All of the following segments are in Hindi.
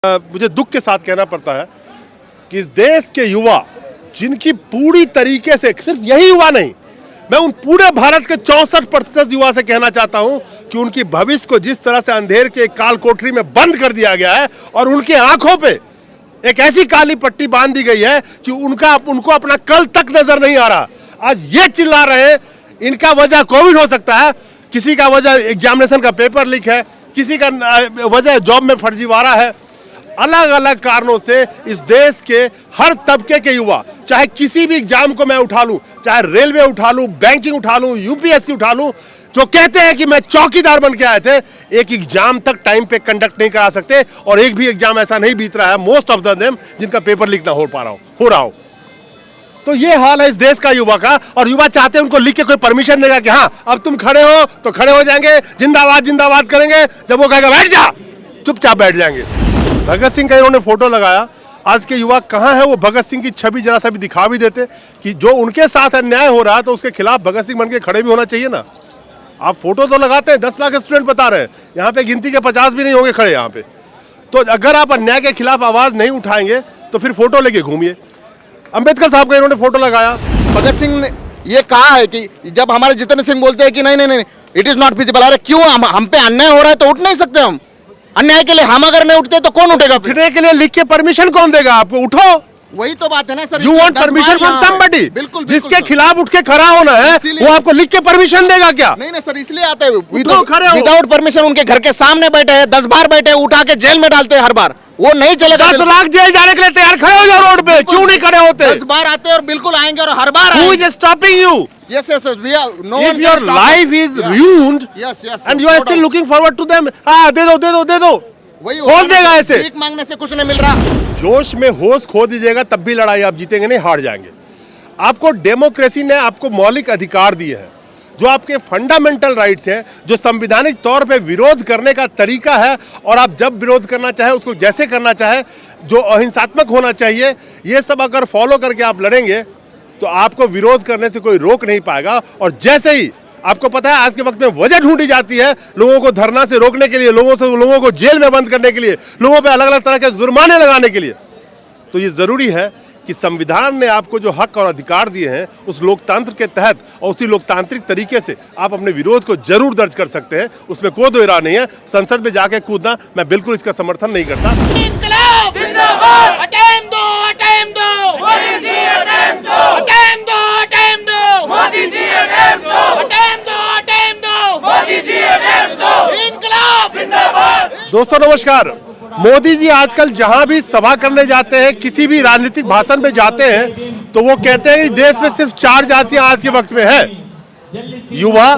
मुझे दुख के साथ कहना पड़ता है कि इस देश के युवा जिनकी पूरी तरीके से, सिर्फ यही युवा नहीं, मैं उन पूरे भारत के 64% युवा से कहना चाहता हूं कि उनकी भविष्य को जिस तरह से अंधेर के काल कोठरी में बंद कर दिया गया है और उनके आंखों पे एक ऐसी काली पट्टी बांध दी गई है कि उनको अपना कल तक नजर नहीं आ रहा। आज ये चिल्ला रहे हैं, इनका वजह कोविड हो सकता है, किसी का वजह एग्जामिनेशन का पेपर लीक है, किसी का वजह जॉब में फर्जीवाड़ा है। अलग अलग कारणों से इस देश के हर तबके के युवा, चाहे किसी भी एग्जाम को मैं उठा लूं, चाहे रेलवे उठा लूं, बैंकिंग उठा लूं, यूपीएससी उठा लूं, जो कहते हैं कि मैं चौकीदार बन के आए थे, एक एग्जाम तक टाइम पे कंडक्ट नहीं करा सकते और एक भी एग्जाम ऐसा नहीं बीत रहा है मोस्ट ऑफ देम जिनका पेपर लीक ना हो रहा हो। तो ये हाल है इस देश का युवा का, और युवा चाहते हैं उनको लिख के कोई परमिशन देगा कि हाँ अब तुम खड़े हो तो खड़े हो जाएंगे, जिंदाबाद जिंदाबाद करेंगे, जब वो कहेगा बैठ जा, चुपचाप बैठ जाएंगे। भगत सिंह का इन्होंने फोटो लगाया, आज के युवा कहाँ है वो भगत सिंह की छवि जरा सा भी दिखा भी देते कि जो उनके साथ अन्याय हो रहा है तो उसके खिलाफ भगत सिंह बन के खड़े भी होना चाहिए ना। आप फोटो तो लगाते हैं, 10 लाख स्टूडेंट बता रहे हैं, यहाँ पे गिनती के 50 भी नहीं होंगे खड़े यहाँ पे। तो अगर आप अन्याय के खिलाफ आवाज नहीं उठाएंगे तो फिर फोटो लेके घूमिए। अम्बेडकर साहब का इन्होंने फोटो लगाया। भगत सिंह ने ये कहा है कि जब हमारे जितेंद्र सिंह बोलते हैं कि नहीं नहीं नहीं इट इज नॉट फिजिबल, अरे क्यों हम पे अन्याय हो रहा है तो उठ नहीं सकते हम? अन्याय के लिए हम अगर नहीं उठते तो कौन उठेगा? उठने के लिए लिख के परमिशन कौन देगा आपको? उठो, वही तो बात है ना sir. You want permission from somebody. बिल्कुल, जिसके खिलाफ उठ के खड़ा होना है वो आपको लिख के परमिशन देगा क्या? नहीं नहीं सर, इसलिए आते हैं विदाउट परमिशन। उनके घर के सामने बैठे हैं, 10 बार बैठे, उठा के जेल में डालते हैं हर बार। वो नहीं चलेगा। 10 लाख जेल जाने के लिए तैयार खड़े हो जाओ रोड पे, क्यों नहीं खड़े होते? 10 बार आते हैं और बिल्कुल आएंगे और हर बार Who is stopping you? Yes, yes, yes. We are, no If your life is ruined, yes, yes, and you are still looking forward to them, हाँ दे दो, वही खोल देगा ऐसे। भीख मांगने से कुछ नहीं मिल रहा। जोश में होश खो दीजिएगा तब भी लड़ाई आप जीतेंगे नहीं, हार जाएंगे। आपको डेमोक्रेसी ने आपको मौलिक अधिकार दिए हैं, जो आपके फंडामेंटल राइट्स हैं, जो संवैधानिक तौर पे विरोध करने का तरीका है, और आप जब विरोध करना चाहे उसको जैसे करना चाहे, जो अहिंसात्मक होना चाहिए, ये सब अगर फॉलो करके आप लड़ेंगे तो आपको विरोध करने से कोई रोक नहीं पाएगा। और जैसे ही आपको पता है आज के वक्त में वजह ढूंढी जाती है लोगों को धरना से रोकने के लिए, लोगों को जेल में बंद करने के लिए, लोगों पे अलग अलग तरह के जुर्माने लगाने के लिए, तो ये जरूरी है कि संविधान ने आपको जो हक और अधिकार दिए हैं उस लोकतंत्र के तहत और उसी लोकतांत्रिक तरीके से आप अपने विरोध को जरूर दर्ज कर सकते हैं, उसमें कोई दो राय नहीं है। संसद में जाके कूदना मैं बिल्कुल इसका समर्थन नहीं करता। इंकलाब जिंदाबाद, हटाएं दो मोदी जी, हटाएं दो मोदी जी, हटाएं दो मोदी जी, इंकलाब जिंदाबाद। दोस्तों नमस्कार। मोदी जी आजकल जहां भी सभा करने जाते हैं, किसी भी राजनीतिक भाषण में जाते हैं, तो वो कहते हैं कि देश में सिर्फ 4 जातियां आज के वक्त में है, युवा,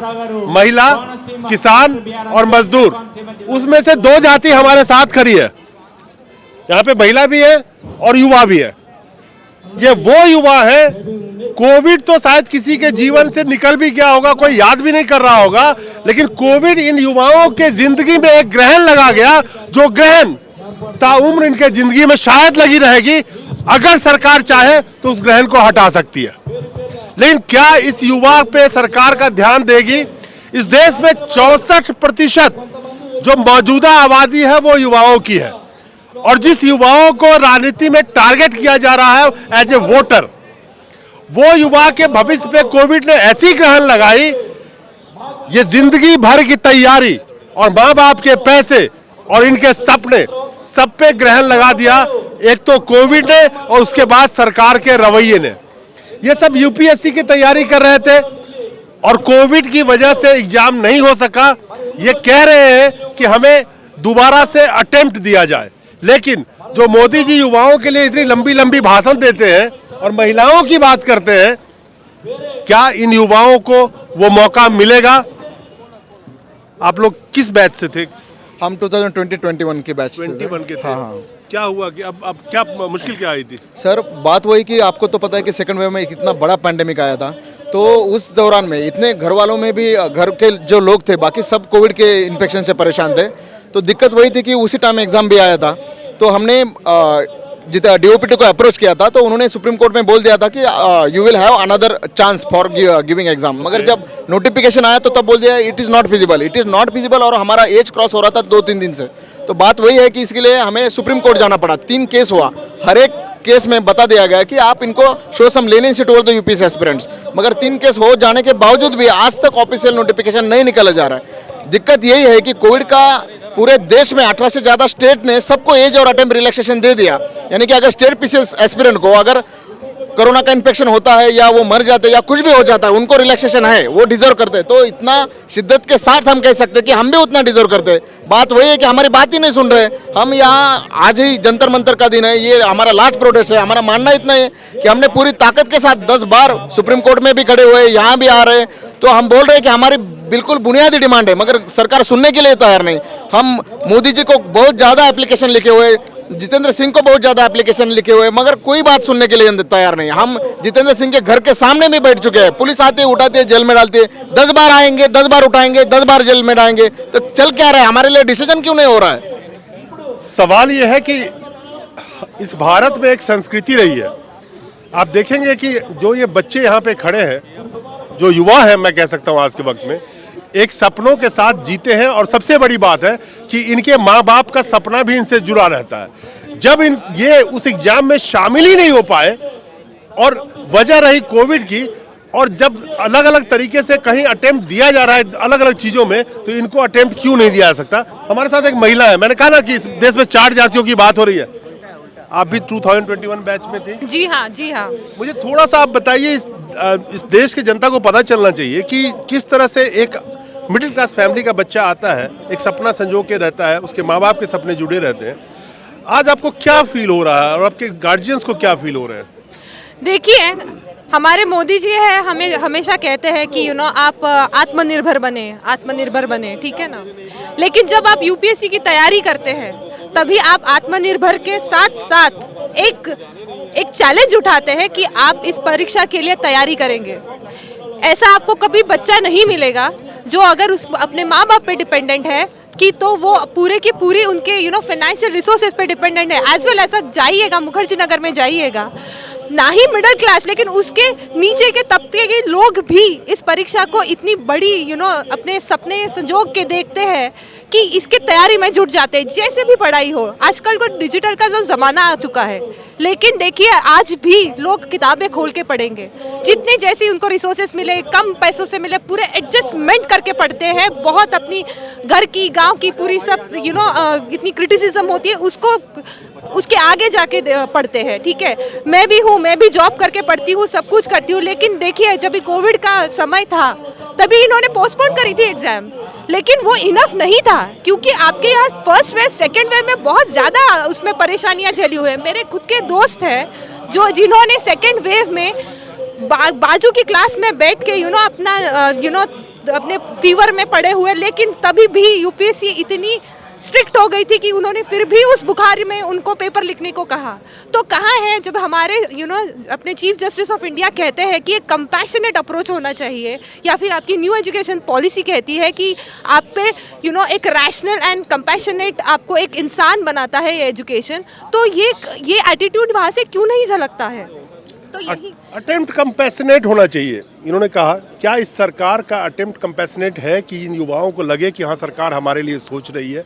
महिला, किसान और मजदूर। उसमें से 2 जाति हमारे साथ खड़ी है, यहाँ पे महिला भी है और युवा भी है। ये वो युवा है, कोविड तो शायद किसी के जीवन से निकल भी गया होगा, कोई याद भी नहीं कर रहा होगा, लेकिन कोविड इन युवाओं के जिंदगी में एक ग्रहण लगा गया, जो ग्रहण ताउम्र इनके जिंदगी में शायद लगी रहेगी। अगर सरकार चाहे तो उस ग्रहण को हटा सकती है, लेकिन क्या इस युवा पे सरकार का ध्यान देगी? इस देश में 64% जो मौजूदा आबादी है वो युवाओं की है, और जिस युवाओं को राजनीति में टारगेट किया जा रहा है एज ए वोटर, वो युवा के भविष्य पे कोविड ने ऐसी ग्रहण लगाई, ये जिंदगी भर की तैयारी और माँ बाप के पैसे और इनके सपने सब पे ग्रहण लगा दिया। एक तो कोविड ने और उसके बाद सरकार के रवैये ने। ये सब यूपीएससी की तैयारी कर रहे थे और कोविड की वजह से एग्जाम नहीं हो सका। ये कह रहे हैं कि हमें दोबारा से अटेम्प्ट दिया जाए, लेकिन जो मोदी जी युवाओं के लिए इतनी लंबी लंबी भाषण देते हैं और महिलाओं की बात करते हैं, क्या इन युवाओं को वो मौका मिलेगा? आप लोग किस बैच से थे? हम 2020-21 के बैच 21 के थे। हाँ। क्या हुआ कि अब क्या मुश्किल क्या आई थी? सर बात वही कि आपको तो पता है कि सेकंड वेव में इतना बड़ा पैंडेमिक आया था, तो उस दौरान में इतने घर वालों में भी, घर के जो लोग थे बाकी सब कोविड के इन्फेक्शन से परेशान थे। तो दिक्कत वही थी कि उसी टाइम एग्जाम भी आया था, तो हमने जितना डीओपीटी को अप्रोच किया था, तो उन्होंने सुप्रीम कोर्ट में बोल दिया था कि you will have another chance for giving exam. मगर जब नोटिफिकेशन आया तो तब बोल दिया इट इज़ नॉट फिजिबल, और हमारा एज क्रॉस हो रहा था 2-3 दिन से। तो बात वही है कि इसके लिए हमें सुप्रीम कोर्ट जाना पड़ा। 3 केस हुआ, हर एक केस में बता दिया गया कि आप इनको show some leniency toward the UPSC aspirants, मगर 3 केस हो जाने के बावजूद भी आज तक ऑफिशियल नोटिफिकेशन नहीं निकाला जा रहा है। दिक्कत यही है कि कोविड का पूरे देश में 18 से ज़्यादा स्टेट ने सबको एज और अटेम्प्ट रिलैक्सेशन दे दिया, यानी कि अगर स्टेट पीसीएस एस्पिरेंट को अगर कोरोना का इन्फेक्शन होता है या वो मर जाते हैं या कुछ भी हो जाता है, उनको रिलैक्सेशन है, वो डिजर्व करते हैं। तो इतना शिद्दत के साथ हम कह सकते हैं कि हम भी उतना डिजर्व करते हैं। बात वही है कि हमारी बात ही नहीं सुन रहे। हम यहाँ आज ही जंतर मंतर का दिन है, ये हमारा लास्ट प्रोटेस्ट है। हमारा मानना इतना है कि हमने पूरी ताकत के साथ 10 बार सुप्रीम कोर्ट में भी खड़े हुए, यहाँ भी आ रहे, तो हम बोल रहे हैं कि हमारी बिल्कुल बुनियादी डिमांड है, मगर सरकार सुनने के लिए तैयार नहीं। हम मोदी जी को बहुत ज़्यादा एप्लीकेशन लिखे हुए, जितेंद्र सिंह को बहुत ज़्यादा एप्लीकेशन लिखे हुए, मगर कोई बात सुनने के लिए तैयार नहीं। हम जितेंद्र सिंह के घर के सामने भी बैठ चुके हैं, पुलिस आती है, उठाती है, जेल में डालती है। 10 बार आएंगे, 10 बार उठाएंगे, 10 बार जेल में डालेंगे, तो चल क्या रहा है? हमारे लिए डिसीजन क्यों नहीं हो रहा है? सवाल यह है कि इस भारत में एक संस्कृति रही है। आप देखेंगे कि जो ये बच्चे यहाँ पे खड़े हैं, जो युवा हैं, मैं कह सकता हूँ आज के वक्त में, एक सपनों के साथ जीते हैं। और सबसे बड़ी बात है कि इनके माँ बाप का सपना भी इनसे जुड़ा रहता है। जब ये उस एग्जाम में शामिल ही नहीं हो पाए और वजह रही कोविड की, और जब अलग अलग तरीके से कहीं अटेम्प्ट दिया जा रहा है अलग अलग चीज़ों में, तो इनको अटेम्प्ट क्यों नहीं दिया जा सकता? हमारे साथ एक महिला है, मैंने कहा ना कि इस देश में 4 जातियों की बात हो रही है। आप भी 2021 बैच में थी? जी हाँ, जी हाँ। मुझे थोड़ा सा आप बताइए, इस देश की जनता को पता चलना चाहिए कि किस तरह से एक मिडिल क्लास फैमिली का बच्चा आता है, एक सपना संजो के रहता है, उसके माँ बाप के सपने जुड़े रहते हैं। आज आपको क्या फील हो रहा है और आपके गार्जियंस को क्या फील हो रहे हैं? देखिए, हमारे मोदी जी है, हमें हमेशा कहते हैं कि आप आत्मनिर्भर बने, ठीक है ना। लेकिन जब आप यूपीएससी की तैयारी करते हैं, तभी आप आत्मनिर्भर के साथ साथ एक चैलेंज उठाते हैं कि आप इस परीक्षा के लिए तैयारी करेंगे। ऐसा आपको कभी बच्चा नहीं मिलेगा जो अगर उस अपने माँ बाप पे डिपेंडेंट है कि तो वो पूरे की पूरी उनके फाइनेंशियल रिसोर्सेज पे डिपेंडेंट है। एज वेल ऐसा जाइएगा, मुखर्जी नगर में जाइएगा, ना ही मिडिल क्लास लेकिन उसके नीचे के तबके के लोग भी इस परीक्षा को इतनी बड़ी अपने सपने संजोग के देखते हैं कि इसके तैयारी में जुट जाते हैं। जैसे भी पढ़ाई हो, आजकल को डिजिटल का जो ज़माना आ चुका है, लेकिन देखिए आज भी लोग किताबें खोल के पढ़ेंगे। जितनी जैसी उनको रिसोर्सेस मिले, कम पैसों से मिले, पूरे एडजस्टमेंट करके पढ़ते हैं। बहुत अपनी घर की, गांव की पूरी सब इतनी क्रिटिसिज्म होती है, उसके आगे जाके पढ़ते हैं, ठीक है। मैं भी हूँ, मैं भी जॉब करके पढ़ती हूँ, सब कुछ करती हूँ, लेकिन देखिए जब भी कोविड का समय था तभी इन्होंने पोस्टपोन करी थी एग्जाम, लेकिन वो इनफ नहीं था, क्योंकि आपके यहाँ फर्स्ट वेव सेकेंड वेव में बहुत ज़्यादा उसमें परेशानियाँ झेली हुई है। मेरे खुद के दोस्त हैं जिन्होंने सेकेंड वेव में बाजू की क्लास में बैठ के अपना अपने फीवर में पड़े हुए, लेकिन तभी भी यूपीएससी इतनी स्ट्रिक्ट हो गई थी कि उन्होंने फिर भी उस बुखार में उनको पेपर लिखने को कहा। तो कहाँ है जब हमारे अपने चीफ जस्टिस ऑफ इंडिया कहते हैं कि एक कंपैशनेट अप्रोच होना चाहिए, या फिर आपकी न्यू एजुकेशन पॉलिसी कहती है कि आप पे एक रैशनल एंड कंपैशनेट आपको एक इंसान बनाता है ये एजुकेशन, तो ये एटीट्यूड वहाँ से क्यों नहीं झलकता है? तो यही अटेम्प्ट कंपैशनेट होना चाहिए, इन्होंने कहा। क्या इस सरकार का अटेम्प्ट कंपैशनेट है कि इन युवाओं को लगे कि हाँ सरकार हमारे लिए सोच रही है?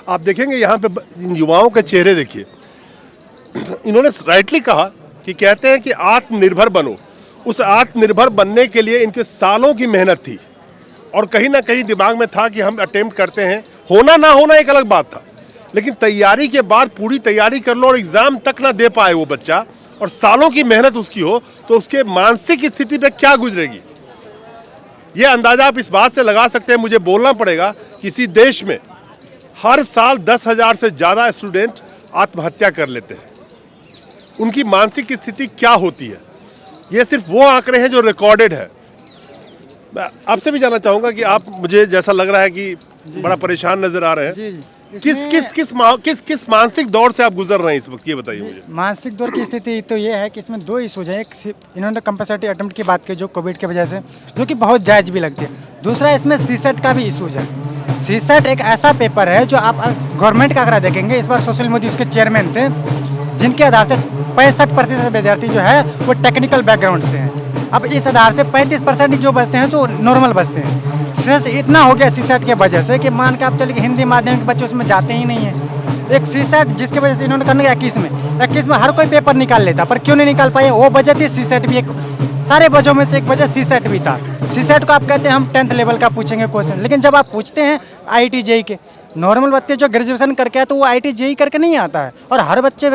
आप देखेंगे यहाँ पे इन युवाओं के चेहरे देखिए। इन्होंने राइटली कहा कि कहते हैं कि आत्मनिर्भर बनो। उस आत्मनिर्भर बनने के लिए इनके सालों की मेहनत थी, और कहीं ना कहीं दिमाग में था कि हम अटेम्प्ट करते हैं। होना ना होना एक अलग बात था, लेकिन तैयारी के बाद पूरी तैयारी कर लो और एग्ज़ाम तक ना दे पाए वो बच्चा, और सालों की मेहनत उसकी हो, तो उसके मानसिक स्थिति पे क्या गुजरेगी, ये अंदाजा आप इस बात से लगा सकते हैं। मुझे बोलना पड़ेगा, किसी देश में हर साल 10,000 से ज़्यादा स्टूडेंट आत्महत्या कर लेते हैं। उनकी मानसिक स्थिति क्या होती है, ये सिर्फ वो आंकड़े हैं जो रिकॉर्डेड है। मैं आपसे भी जानना चाहूँगा कि आप, मुझे जैसा लग रहा है कि बड़ा परेशान नजर आ रहे हैं, किस मानसिक दौर से आप गुजर रहे हैं इस वक्त, ये बताइए मुझे। मानसिक दौर की स्थिति तो ये है कि इसमें 2 इशूज हैं। एक इन्होंने कंपैसिटी अटेम्प्ट की बात की जो कोविड की वजह से, जो कि बहुत जायज़ भी लगती है। दूसरा इसमें सीसेट का भी इशूज है। सीसेट एक ऐसा पेपर है जो आप गवर्नमेंट का अगर देखेंगे, इस बार सुशील मोदी उसके चेयरमैन थे, जिनके आधार से 65% विद्यार्थी जो है वो टेक्निकल बैकग्राउंड से हैं। अब इस आधार से 35% जो बचते हैं जो नॉर्मल बचते हैं। सेस इतना हो गया सीसेट के वजह से कि मान के आप चलिए कि हिंदी माध्यम के बच्चे उसमें जाते ही नहीं है। एक सीसेट जिसके वजह से इन्होंने करने 21 में हर कोई पेपर निकाल लेता, पर क्यों नहीं निकाल पाए? वो वजह थी सीसेट भी, एक सारे वजहों में से एक वजह सीसेट भी था। सीसेट को आप कहते हैं हम 10th लेवल का पूछेंगे क्वेश्चन, लेकिन जब आप पूछते हैं IIT JEE के, नॉर्मल बच्चे जो ग्रेजुएशन करके आए तो वो IIT JEE करके नहीं आता है, और हर बच्चे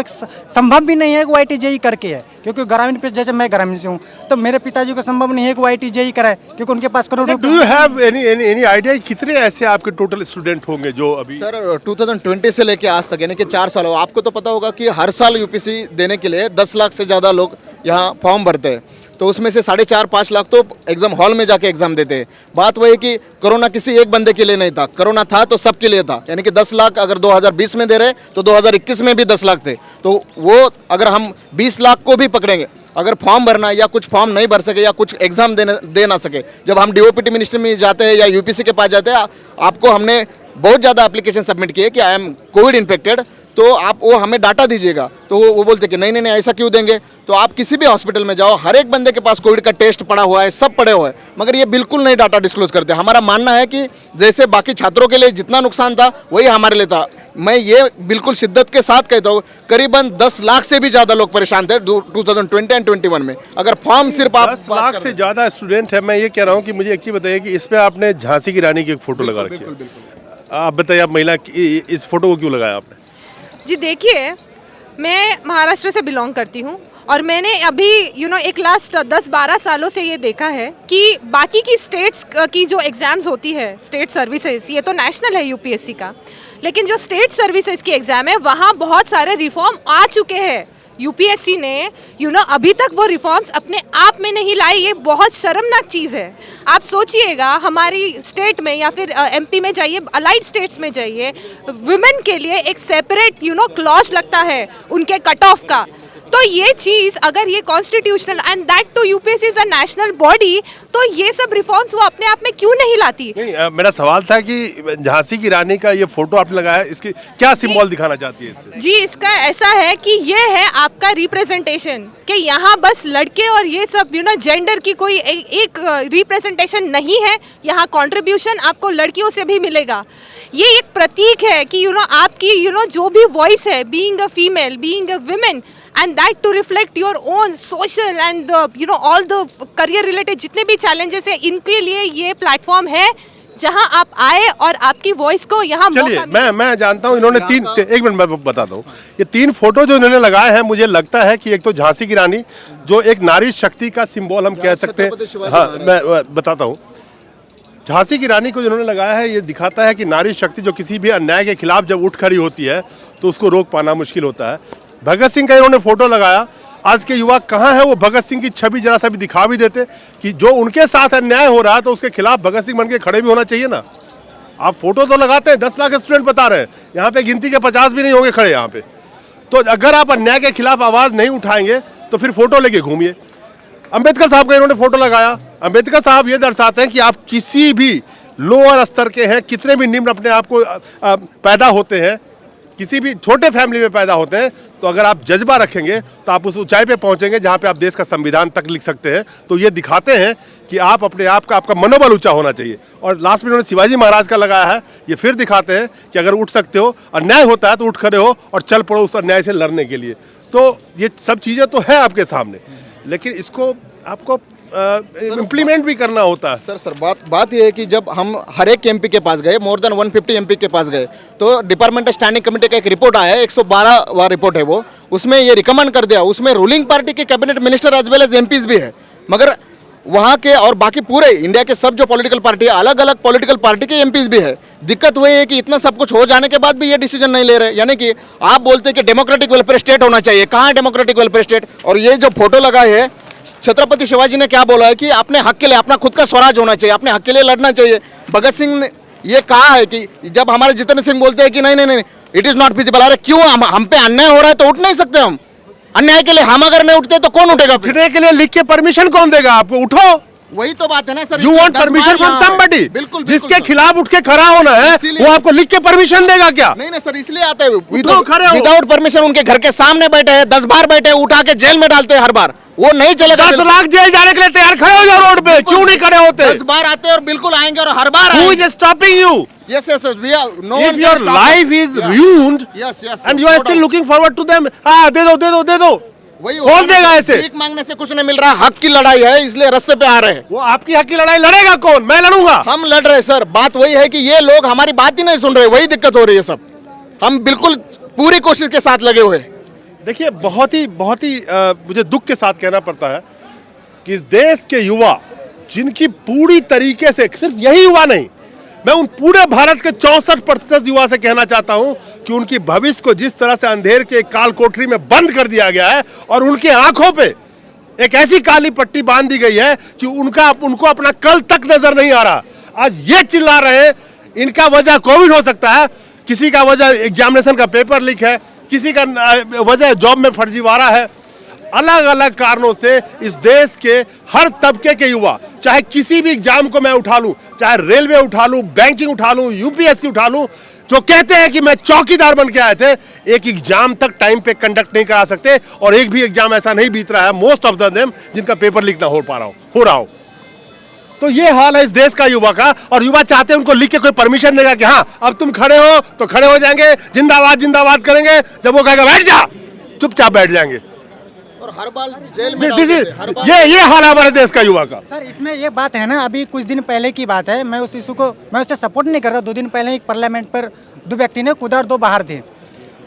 संभव भी नहीं है कि वो IIT JEE करके है, क्योंकि ग्रामीण पे जैसे मैं ग्रामीण से हूँ तो मेरे पिताजी को संभव नहीं है कि वो IIT JEE कराए, क्योंकि उनके पास crore do you have any idea कितने ऐसे आपके टोटल स्टूडेंट होंगे जो अभी? सर 2020 से लेके आज तक यानी कि 4 साल हो, आपको तो पता होगा कि हर साल यूपीएससी देने के लिए 10 लाख से ज़्यादा लोग यहाँ फॉर्म भरते हैं, तो उसमें से 4.5-5 लाख तो एग्जाम हॉल में जाके एग्जाम देते हैं। बात वही कि कोरोना किसी एक बंदे के लिए नहीं था, कोरोना था तो सबके लिए था, यानी कि 10 लाख अगर 2020 में दे रहे तो 2021 में भी 10 लाख थे, तो वो अगर हम 20 लाख को भी पकड़ेंगे, अगर फॉर्म भरना या कुछ फॉर्म नहीं भर सके या कुछ एग्जाम दे ना सके, जब हम DOPT मिनिस्ट्री में जाते हैं या यूपीएससी के पास जाते हैं, आपको हमने बहुत ज़्यादा एप्लीकेशन सबमिट किए कि आई एम कोविड इन्फेक्टेड, तो आप वो हमें डाटा दीजिएगा, तो वो बोलते कि नहीं ऐसा क्यों देंगे? तो आप किसी भी हॉस्पिटल में जाओ, हर एक बंदे के पास कोविड का टेस्ट पड़ा हुआ है, सब पड़े हुए हैं, मगर ये बिल्कुल नहीं डाटा डिस्क्लोज करते। हमारा मानना है कि जैसे बाकी छात्रों के लिए जितना नुकसान था वही हमारे लिए था। मैं ये बिल्कुल शिद्दत के साथ कहता हूँ, करीबन 10 लाख से भी ज़्यादा लोग परेशान थे 2020 एंड 21 में। अगर फॉर्म सिर्फ आप 10 लाख से ज़्यादा स्टूडेंट है। मैं ये कह रहा हूँ कि मुझे एक चीज़ बताइए कि इसमें आपने झांसी की रानी की एक फ़ोटो लगा रखी है, आप बताइए, आप महिला इस फोटो को क्यों लगाया आपने? जी देखिए, मैं महाराष्ट्र से बिलोंग करती हूँ और मैंने अभी एक लास्ट 10-12 सालों से ये देखा है कि बाकी की स्टेट्स की जो एग्ज़ाम्स होती है, स्टेट सर्विसेज, ये तो नेशनल है यूपीएससी का, लेकिन जो स्टेट सर्विसेज की एग्ज़ाम है वहाँ बहुत सारे रिफॉर्म आ चुके हैं। यूपीएससी ने अभी तक वो रिफॉर्म्स अपने आप में नहीं लाई, ये बहुत शर्मनाक चीज़ है। आप सोचिएगा, हमारी स्टेट में या फिर MP में जाइए, अलाइड स्टेट्स में जाइए, वुमेन के लिए एक सेपरेट क्लॉज लगता है उनके कट ऑफ का। तो ये चीज़ अगर ये constitutional and that too UPSC is a national body, तो ये सब रिफॉर्म्स वो अपने आप में क्यों नहीं लाती? नहीं, मेरा सवाल था कि झांसी की रानी का ये फोटो आपने लगाया, इसकी क्या सिंबल दिखाना चाहती है इससे? जी, इसका ऐसा है कि ये है आपका रिप्रेजेंटेशन, कि यहाँ बस लड़के और ये सब जेंडर की कोई एक रिप्रेजेंटेशन नहीं है, यहाँ कंट्रीब्यूशन आपको लड़कियों से भी मिलेगा। ये एक प्रतीक है कि आपकी जो भी वॉइस है, being a female, being a women, and that to reflect your own social and all the career related जितने भी challenges है, इनके लिए ये प्लेटफॉर्म है जहां आप आए और आपकी वॉइस को यहाँ चलिए, मैं जानता हूँ इन्होंने एक मिनट मैं बताता हूँ, ये 3 फोटो जो इन्होंने लगाए हैं, मुझे लगता है कि एक तो झांसी की रानी जो एक नारी शक्ति का सिंबल हम कह सकते हैं। हाँ, मैं बताता हूँ, झांसी की रानी को जिन्होंने लगाया है, ये दिखाता है कि नारी शक्ति जो किसी भी अन्याय के खिलाफ जब उठ खड़ी होती है तो उसको रोक पाना मुश्किल होता है। भगत सिंह का इन्होंने फोटो लगाया, आज के युवा कहाँ है वो भगत सिंह की छवि जरा सा भी दिखा भी देते कि जो उनके साथ अन्याय हो रहा है तो उसके खिलाफ भगत सिंह बन के खड़े भी होना चाहिए ना। आप फोटो तो लगाते हैं, 10 लाख स्टूडेंट बता रहे हैं, यहाँ पे गिनती के 50 भी नहीं होंगे खड़े यहाँ पे। तो अगर आप अन्याय के खिलाफ आवाज़ नहीं उठाएंगे तो फिर फोटो लेके घूमिए। अम्बेडकर साहब का इन्होंने फोटो लगाया, अम्बेडकर साहब ये दर्शाते हैं कि आप किसी भी लोअर स्तर के हैं, कितने भी निम्न अपने आप को पैदा होते हैं, किसी भी छोटे फैमिली में पैदा होते हैं, तो अगर आप जज्बा रखेंगे तो आप उस ऊंचाई पे पहुंचेंगे जहां पे आप देश का संविधान तक लिख सकते हैं। तो ये दिखाते हैं कि आप अपने आप का, आपका मनोबल ऊंचा होना चाहिए। और लास्ट में इन्होंने शिवाजी महाराज का लगाया है, ये फिर दिखाते हैं कि अगर उठ सकते हो, अन्याय होता है तो उठ खड़े हो और चल पड़ो उस अन्याय से लड़ने के लिए। तो ये सब चीज़ें तो है आपके सामने, लेकिन इसको आपको इम्प्लीमेंट भी करना होता है। सर बात ये है कि जब हम हर एक MP के पास गए, मोर देन 150 MP के पास गए, तो डिपार्टमेंट स्टैंडिंग कमेटी का एक रिपोर्ट आया है, 112वां रिपोर्ट है वो, उसमें ये रिकमेंड कर दिया, उसमें रूलिंग पार्टी के cabinet minister as well as MPs भी है, मगर वहाँ के और बाकी पूरे इंडिया के सब जो पॉलिटिकल पार्टी है, अलग अलग पॉलिटिकल पार्टी के MPs भी है। दिक्कत वही है कि इतना सब कुछ हो जाने के बाद भी ये डिसीजन नहीं ले रहे, यानी कि आप बोलते हैं कि डेमोक्रेटिक वेलफेयर स्टेट होना चाहिए, कहाँ है डेमोक्रेटिक वेलफेयर स्टेट? और ये जो फोटो लगाए है, छत्रपति शिवाजी ने क्या बोला है कि अपने हक के लिए, अपना खुद का स्वराज होना चाहिए, अपने हक के लिए लड़ना चाहिए। भगत सिंह ने ये कहा है कि जब हमारे जितेंद्र सिंह बोलते हैं कि नहीं इट इज नॉट फिजिबल, अरे क्यों, हम पे अन्याय हो रहा है तो उठ नहीं सकते हम? अन्याय के लिए हम अगर नहीं उठते तो कौन उठेगा? उठने के लिए लिख के परमिशन कौन देगा आपको? उठो, वही तो बात है ना sir. You want permission from somebody, बिल्कुल जिसके खिलाफ उठ के खड़ा होना है वो आपको लिख के परमिशन देगा क्या? नहीं नहीं सर, इसलिए आते हैं खड़े हो। Without permission. उनके घर के सामने बैठे हैं, 10 बार बैठे हैं, उठा के जेल में डालते हैं हर बार। वो नहीं चलेगा। 10 लाख जेल जाने के लिए तैयार खड़े हो जाओ रोड पे, क्यों नहीं खड़े होते? 10 बार आते हैं और बिल्कुल आएंगे और हर बार Who is stopping you? Yes, yes, yes. We are, no If one your can stop life us. is Yeah. ruined Yes, yes, and yes, you are no still doubt. looking forward to them, हाँ दे दो दे दो दे दो, वही कौन देगा ऐसे? भीख मांगने से कुछ नहीं मिल रहा, हक की लड़ाई है, इसलिए रास्ते पे आ रहे हैं। वो आपकी हक की लड़ाई लड़ेगा कौन? मैं लड़ूंगा। हम लड़ रहे हैं सर। बात वही है कि ये लोग हमारी बात ही नहीं सुन रहे, वही दिक्कत हो रही है सब। हम बिल्कुल पूरी कोशिश के साथ लगे हुए। देखिए बहुत ही मुझे दुख के साथ कहना पड़ता है कि इस देश के युवा, जिनकी पूरी तरीके से, सिर्फ यही युवा नहीं, मैं उन पूरे भारत के 64% युवा से कहना चाहता हूं कि उनकी भविष्य को जिस तरह से अंधेर के काल कोठरी में बंद कर दिया गया है और उनके आंखों पे एक ऐसी काली पट्टी बांध दी गई है कि उनको अपना कल तक नजर नहीं आ रहा। आज ये चिल्ला रहे हैं, इनका वजह कोविड हो सकता है, किसी का वजह एग्जामिनेशन का पेपर लीक है, किसी का वजह जॉब में फर्जीवाड़ा है। अलग अलग कारणों से इस देश के हर तबके के युवा, चाहे किसी भी एग्जाम को मैं उठा लूं, चाहे रेलवे उठा लूं, बैंकिंग उठा लूं, यूपीएससी उठा लूं, जो कहते हैं कि मैं चौकीदार बन के आए थे, एक एग्जाम तक टाइम पे कंडक्ट नहीं करा सकते और एक भी एग्जाम ऐसा नहीं बीत रहा है मोस्ट ऑफ देम जिनका पेपर लीक ना हो रहा हो। तो ये हाल है इस देश का युवा का, और युवा चाहते हैं उनको लिख के कोई परमिशन देगा कि हाँ अब तुम खड़े हो तो खड़े हो जाएंगे, जिंदाबाद जिंदाबाद करेंगे, जब वो कहेगा बैठ जा, चुपचाप बैठ जाएंगे। और हर बार जेल में डालते हैं, हर बार। ये हाल है हमारे देश का युवा का। सर इसमें ये बात है ना, अभी कुछ दिन पहले की बात है, मैं उस इशू को मैं उससे सपोर्ट नहीं करता। 2 दिन पहले एक पार्लियामेंट पर 2 व्यक्ति ने कूदा और 2 बाहर थे।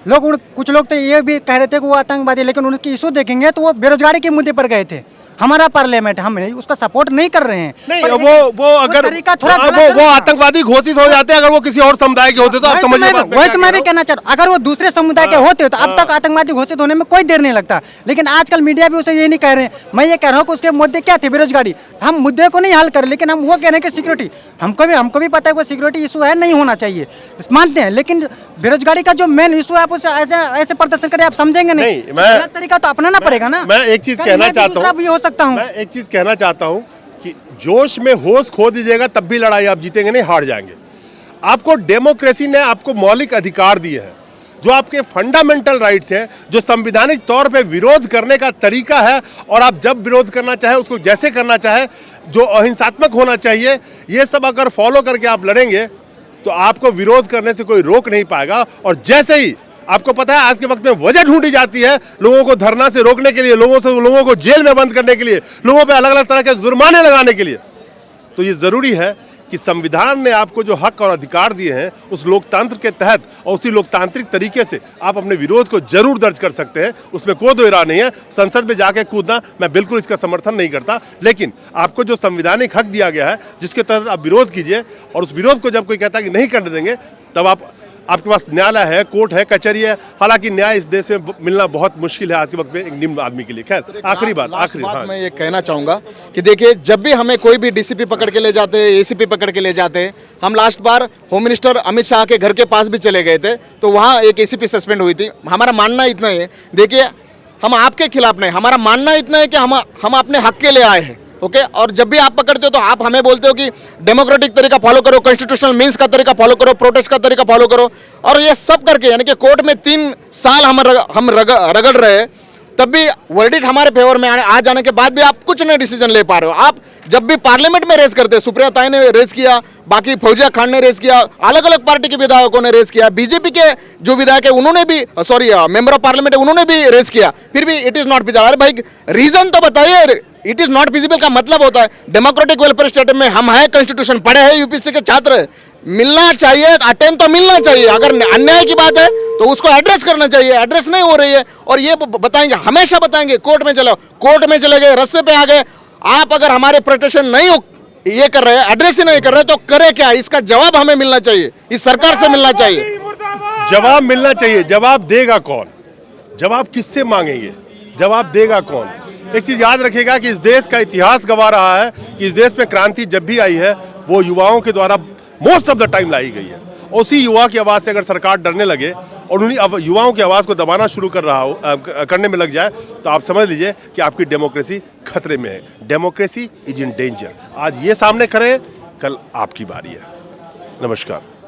कुछ लोग तो ये भी कह रहे थे कि वो आतंकवादी, लेकिन उनकी इशू देखेंगे तो वो बेरोजगारी के मुद्दे पर गए थे। हमारा पार्लियामेंट, हम उसका सपोर्ट नहीं कर रहे हैं। नहीं, वो अगर तरीका थोड़ा वो आतंकवादी घोषित हो जाते हैं, अगर वो किसी और समुदाय के होते तो आप समझिए। वही तो मैं भी कहना चाह रहा हूँ, अगर वो दूसरे समुदाय के होते तो अब तक आतंकवादी घोषित होने में कोई देर नहीं लगता। लेकिन आजकल मीडिया भी उसे ये नहीं कह रहे हैं। मैं ये कह रहा हूँ कि उसके मुद्दे क्या थे, बेरोजगारी। हम मुद्दे को नहीं हल कर, लेकिन हम वो कह रहे हैं कि सिक्योरिटी, हमको भी पता है कि सिक्योरिटी इशू है, नहीं होना चाहिए, मानते हैं। लेकिन बेरोजगारी का जो मेन इशू है, आप उसे ऐसे प्रदर्शन करें, आप समझेंगे नहीं। गलत तरीका तो अपनाना पड़ेगा ना। मैं एक चीज कहना चाहता हूँ, हो सकता हूँ, मैं एक चीज कहना चाहता हूं कि जोश में होश खो दीजिएगा तब भी लड़ाई आप जीतेंगे नहीं, हार जाएंगे। आपको डेमोक्रेसी ने आपको मौलिक अधिकार दिए हैं, जो आपके फंडामेंटल राइट्स हैं, जो संवैधानिक तौर पे विरोध करने का तरीका है, और आप जब विरोध करना चाहे उसको जैसे करना चाहे, जो अहिंसात्मक होना चाहिए, ये सब अगर फॉलो करके आप लड़ेंगे तो आपको विरोध करने से कोई रोक नहीं पाएगा। और जैसे ही आपको पता है आज के वक्त में वजह ढूंढी जाती है लोगों को धरना से रोकने के लिए, लोगों को जेल में बंद करने के लिए, लोगों पे अलग अलग तरह के जुर्माने लगाने के लिए, तो ये जरूरी है कि संविधान ने आपको जो हक और अधिकार दिए हैं उस लोकतंत्र के तहत और उसी लोकतांत्रिक तरीके से आप अपने विरोध को जरूर दर्ज कर सकते हैं, उसमें कोई दो राय नहीं है। संसद में जाके कूदना मैं बिल्कुल इसका समर्थन नहीं करता, लेकिन आपको जो संवैधानिक हक दिया गया है जिसके तहत आप विरोध कीजिए, और उस विरोध को जब कोई कहता है कि नहीं करने देंगे, तब आपके पास न्यायालय है, कोर्ट है, कचहरी है। हालांकि न्याय इस देश में मिलना बहुत मुश्किल है आज के वक्त में एक निम्न आदमी के लिए। खैर आखिरी बात हाँ। मैं ये कहना चाहूंगा कि देखिए, जब भी हमें कोई भी डीसीपी पकड़ के ले जाते हैं, एसीपी पकड़ के ले जाते हैं, हम लास्ट बार होम मिनिस्टर अमित शाह के घर के पास भी चले गए थे, तो वहाँ एक एसीपी सस्पेंड हुई थी। हमारा मानना इतना है, देखिए हम आपके खिलाफ नहीं, हमारा मानना इतना है कि हम अपने हक के लिए आए हैं। ओके, और जब भी आप पकड़ते हो तो आप हमें बोलते हो कि डेमोक्रेटिक तरीका फॉलो करो, कॉन्स्टिट्यूशनल मीन्स का तरीका फॉलो करो, प्रोटेस्ट का तरीका फॉलो करो, और ये सब करके यानी कि कोर्ट में 3 साल हम रगड़ रहे हैं, तब भी वर्डिक्ट हमारे फेवर में आ जाने के बाद भी आप कुछ नहीं डिसीजन ले पा रहे हो। आप जब भी पार्लियामेंट में रेज करते हैं, सुप्रिया ताई ने रेज किया, बाकी फौजिया खान ने रेज किया, अलग अलग पार्टी के विधायकों ने रेज किया, बीजेपी के जो विधायक है उन्होंने भी, मेंबर ऑफ पार्लियामेंट है उन्होंने भी रेज किया, फिर भी इट इज नॉट फिजिबल। अरे भाई रीजन तो बताइए। इट इज नॉट फिजिबल का मतलब होता है डेमोक्रेटिक वेलफेयर स्टेट में हम हैं, कॉन्स्टिट्यूशन पढ़े हैं, यूपीएससी के छात्र हैं, मिलना चाहिए, अटेम्प्ट तो मिलना चाहिए। अगर अन्याय की बात है तो उसको एड्रेस करना चाहिए, एड्रेस नहीं हो रही है, और ये बताएंगे, हमेशा बताएंगे कोर्ट में चलो, कोर्ट में चले गए, रास्ते पे आ गए। आप अगर हमारे प्रोटेक्शन नहीं ये कर रहे हैं, एड्रेस ही नहीं कर रहे, तो करे क्या? इसका जवाब हमें मिलना चाहिए, इस सरकार से मिलना चाहिए। जवाब मिलना चाहिए। जवाब देगा कौन? जवाब किससे मांगेंगे? जवाब देगा कौन? एक चीज याद रखिएगा कि इस देश का इतिहास गवा रहा है कि इस देश में क्रांति जब भी आई है वो युवाओं के द्वारा मोस्ट ऑफ द टाइम लाई गई है, उसी युवा की आवाज़ से अगर सरकार डरने लगे और उन्हीं युवाओं की आवाज़ को दबाना शुरू करने में लग जाए तो आप समझ लीजिए कि आपकी डेमोक्रेसी खतरे में है। Democracy is in danger. आज ये सामने खड़े हैं, कल आपकी बारी है। नमस्कार।